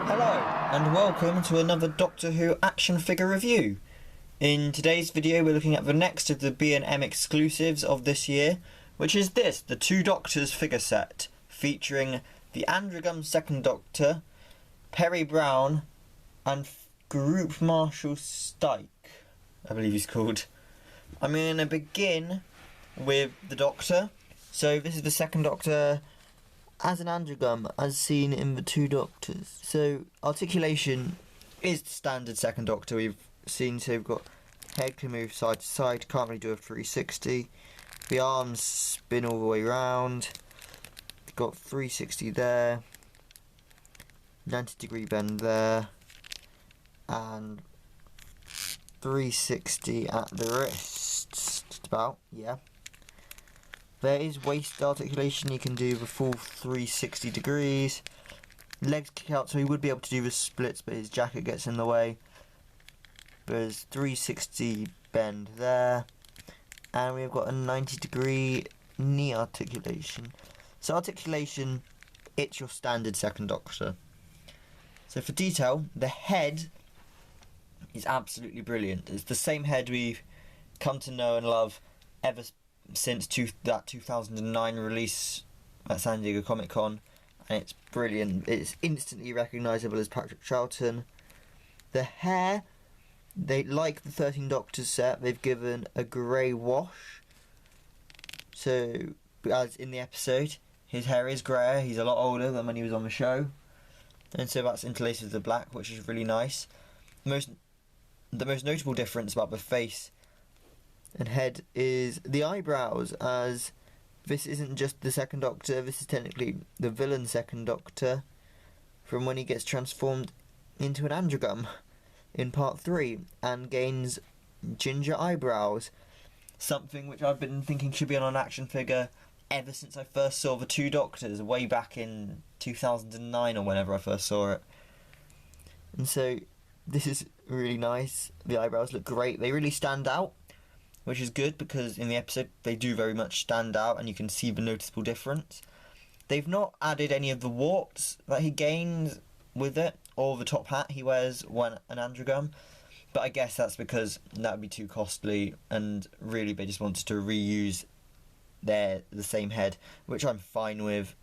Hello and welcome to another Doctor Who action figure review. In today's video we're looking at the next of the B&M exclusives of this year, which is this, the Two Doctors figure set, featuring the Androgum Second Doctor, Peri Brown and Group Marshall Styke, I believe he's called. I'm going to begin with the Doctor. So this is the Second Doctor as an Androgum, as seen in the Two Doctors. So articulation is the standard Second Doctor we've seen. So we've got head can move side to side, can't really do a 360. The arms spin all the way round. We've got 360 there, 90-degree bend there, and 360 at the wrists. Just about, yeah. There is waist articulation, you can do the full 360 degrees. Legs kick out, so he would be able to do the splits, but his jacket gets in the way. There's 360 bend there. And we've got a 90-degree knee articulation. So articulation, it's your standard Second Doctor. So for detail, the head is absolutely brilliant. It's the same head we've come to know and love ever since that 2009 release at San Diego Comic Con, and it's brilliant. It's instantly recognisable as Patrick Charlton. The hair, they like the 13 Doctors set, they've given a grey wash. So, as in the episode, his hair is greyer, he's a lot older than when he was on the show. And so that's interlaced with the black, which is really nice. The most notable difference about the face and head is the eyebrows, as this isn't just the Second Doctor, this is technically the villain Second Doctor from when he gets transformed into an Androgum in part 3 and gains ginger eyebrows, something which I've been thinking should be on an action figure ever since I first saw the Two Doctors way back in 2009 or whenever I first saw it. And so this is really nice. The eyebrows look great, they really stand out, which is good because in the episode they do very much stand out and you can see the noticeable difference. They've not added any of the warts that he gains with it, or the top hat he wears when an Androgum, but I guess that's because that would be too costly, and really they just wanted to reuse the same head, which I'm fine with.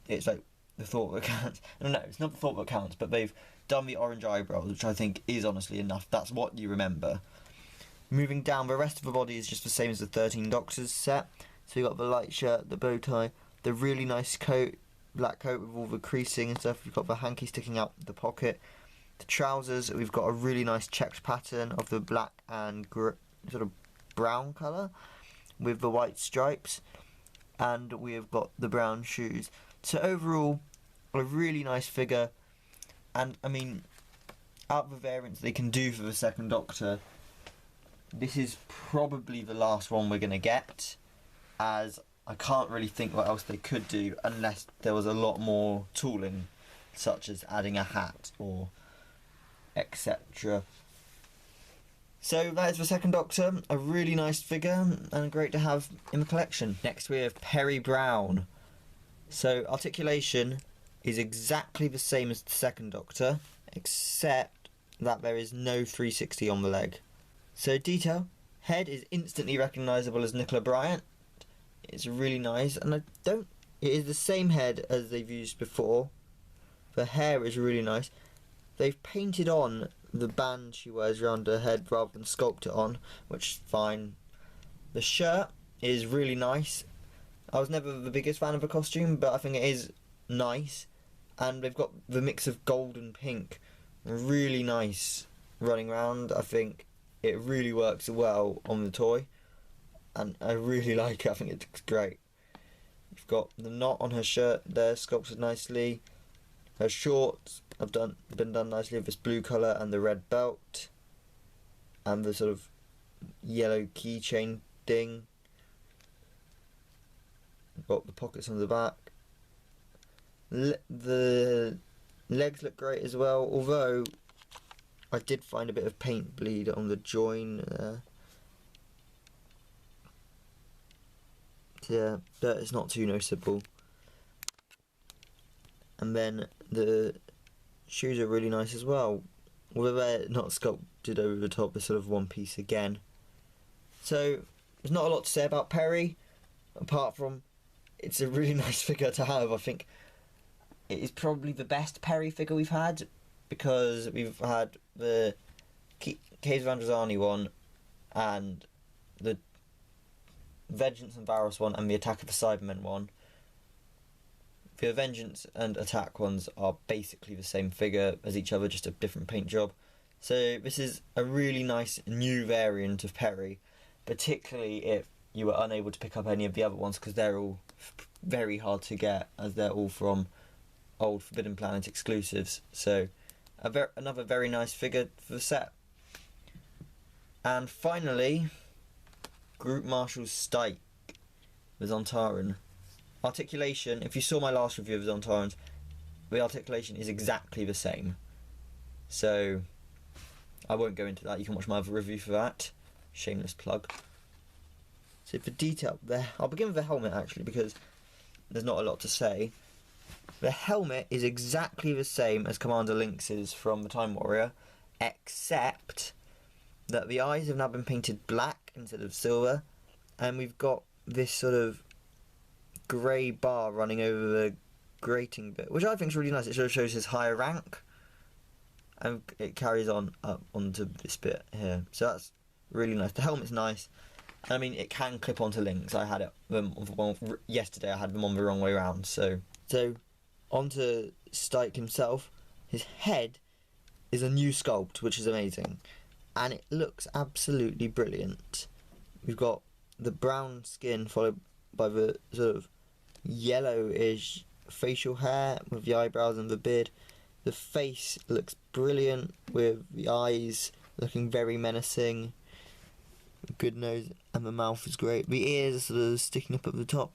It's like the thought that counts. No, it's not the thought that counts, but they've done the orange eyebrows, which I think is honestly enough. That's what you remember. Moving down, the rest of the body is just the same as the 13 Doctors set. So you've got the light shirt, the bow tie, the really nice coat, black coat with all the creasing and stuff. You've got the hanky sticking out the pocket. The trousers, we've got a really nice checked pattern of the black and sort of brown colour with the white stripes. And we have got the brown shoes. So overall, a really nice figure. And I mean, out of the variants they can do for the Second Doctor, this is probably the last one we're going to get, as I can't really think what else they could do unless there was a lot more tooling, such as adding a hat or etc. So that is the Second Doctor, a really nice figure and great to have in the collection. Next we have Peri Brown. So articulation is exactly the same as the Second Doctor, except that there is no 360 on the leg. So detail, head is instantly recognisable as Nicola Bryant. It's really nice, and it is the same head as they've used before. The hair is really nice. They've painted on the band she wears around her head rather than sculpt it on, which is fine. The shirt is really nice. I was never the biggest fan of the costume, but I think it is nice. And they've got the mix of gold and pink. Really nice running around. I think it really works well on the toy, and I really like it. I think it looks great. You've got the knot on her shirt there, sculpted nicely. Her shorts have been done nicely with this blue colour and the red belt, and the sort of yellow keychain thing. Got the pockets on the back. The legs look great as well, although I did find a bit of paint bleed on the join there. Yeah, but it's not too noticeable. And then the shoes are really nice as well. Although they're not sculpted over the top, they're sort of one piece again. So there's not a lot to say about Peri, apart from it's a really nice figure to have. I think it is probably the best Peri figure we've had, because we've had the Caves of Androzani one, and the Vengeance and Varos one, and the Attack of the Cybermen one. The Vengeance and Attack ones are basically the same figure as each other, just a different paint job. So this is a really nice new variant of Peri, particularly if you were unable to pick up any of the other ones, because they're all very hard to get, as they're all from old Forbidden Planet exclusives. So another very nice figure for the set. And finally, Group Marshall Styke, the Zontaran. Articulation, if you saw my last review of Zontarans, the articulation is exactly the same. So I won't go into that, you can watch my other review for that. Shameless plug. So for detail, I'll begin with the helmet actually, because there's not a lot to say. The helmet is exactly the same as Commander Lynx's from the Time Warrior, except that the eyes have now been painted black instead of silver, and we've got this sort of grey bar running over the grating bit, which I think is really nice. It sort of shows his higher rank, and it carries on up onto this bit here. So that's really nice. The helmet's nice. I mean, it can clip onto Lynx. I had yesterday. I had them on the wrong way around. So onto Styke himself. His head is a new sculpt, which is amazing, and it looks absolutely brilliant. We've got the brown skin followed by the sort of yellowish facial hair with the eyebrows and the beard. The face looks brilliant with the eyes looking very menacing. Good nose, and the mouth is great. The ears are sort of sticking up at the top.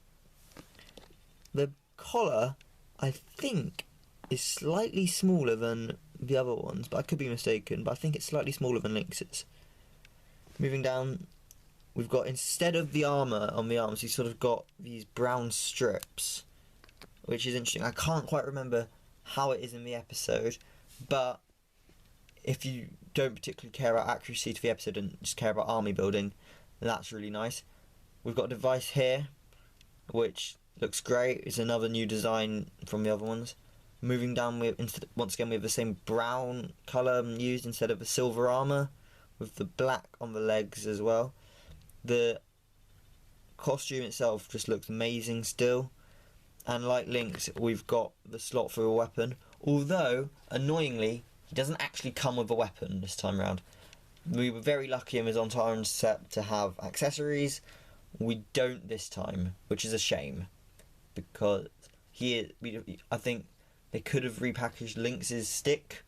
The collar, I think, is slightly smaller than the other ones, but I could be mistaken, but I think it's slightly smaller than Lynx's. Moving down, we've got, instead of the armour on the arms, you've sort of got these brown strips, which is interesting. I can't quite remember how it is in the episode, but if you don't particularly care about accuracy to the episode and just care about army building, that's really nice. We've got a device here, which looks great. It's another new design from the other ones. Moving down, once again we have the same brown colour used instead of the silver armour, with the black on the legs as well. The costume itself just looks amazing still, and like Lynx, we've got the slot for a weapon, although annoyingly he doesn't actually come with a weapon this time around. We were very lucky in the Zontaran set to have accessories. We don't this time, which is a shame, because I think they could have repackaged Lynx's stick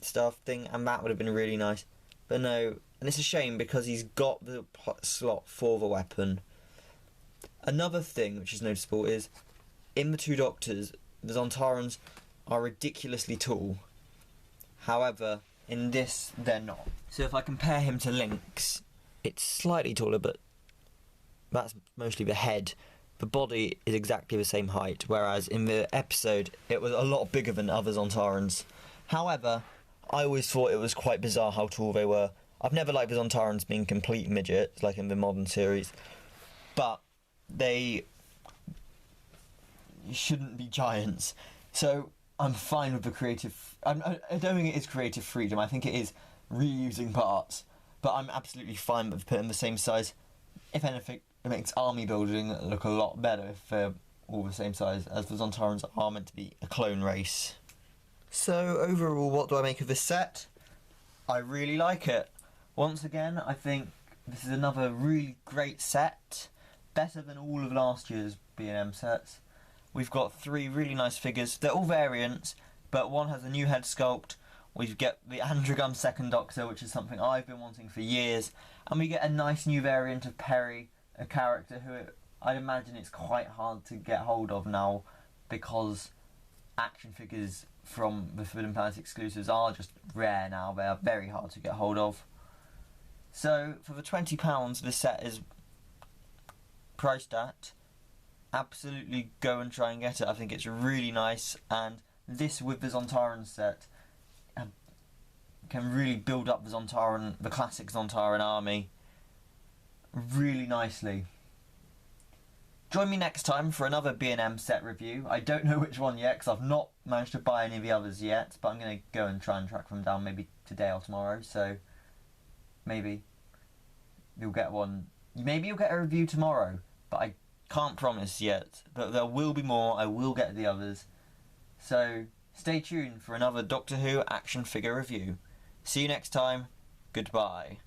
stuff thing, and that would have been really nice. But no, and it's a shame because he's got the slot for the weapon. Another thing which is noticeable is, in the two Doctors, the Zontarans are ridiculously tall. However, in this, they're not. So if I compare him to Lynx, it's slightly taller, but that's mostly the head. The body is exactly the same height, whereas in the episode, it was a lot bigger than other Zontarans. However, I always thought it was quite bizarre how tall they were. I've never liked the Zontarans being complete midgets, like in the modern series, but they shouldn't be giants. So I'm fine with the creative... I don't think it is creative freedom, I think it is reusing parts, but I'm absolutely fine with putting the same size. If anything, it makes army building look a lot better if they're all the same size, as the Zontarans are meant to be a clone race. So overall, what do I make of this set? I really like it. Once again, I think this is another really great set, better than all of last year's B&M sets. We've got three really nice figures. They're all variants, but one has a new head sculpt. We get the Androgum Second Doctor, which is something I've been wanting for years. And we get a nice new variant of Peri, a character who I'd imagine it's quite hard to get hold of now, because action figures from the Forbidden Planet exclusives are just rare now. They are very hard to get hold of. So for the £20 this set is priced at, absolutely go and try and get it. I think it's really nice, and this with the Zontaran set can really build up the Zontaran, the classic Zontaran army really nicely. Join me next time for another B&M set review. I don't know which one yet because I've not managed to buy any of the others yet, but I'm going to go and try and track them down maybe today or tomorrow, so maybe you'll get one. Maybe you'll get a review tomorrow, but I can't promise yet. But there will be more. I will get the others. So stay tuned for another Doctor Who action figure review. See you next time. Goodbye.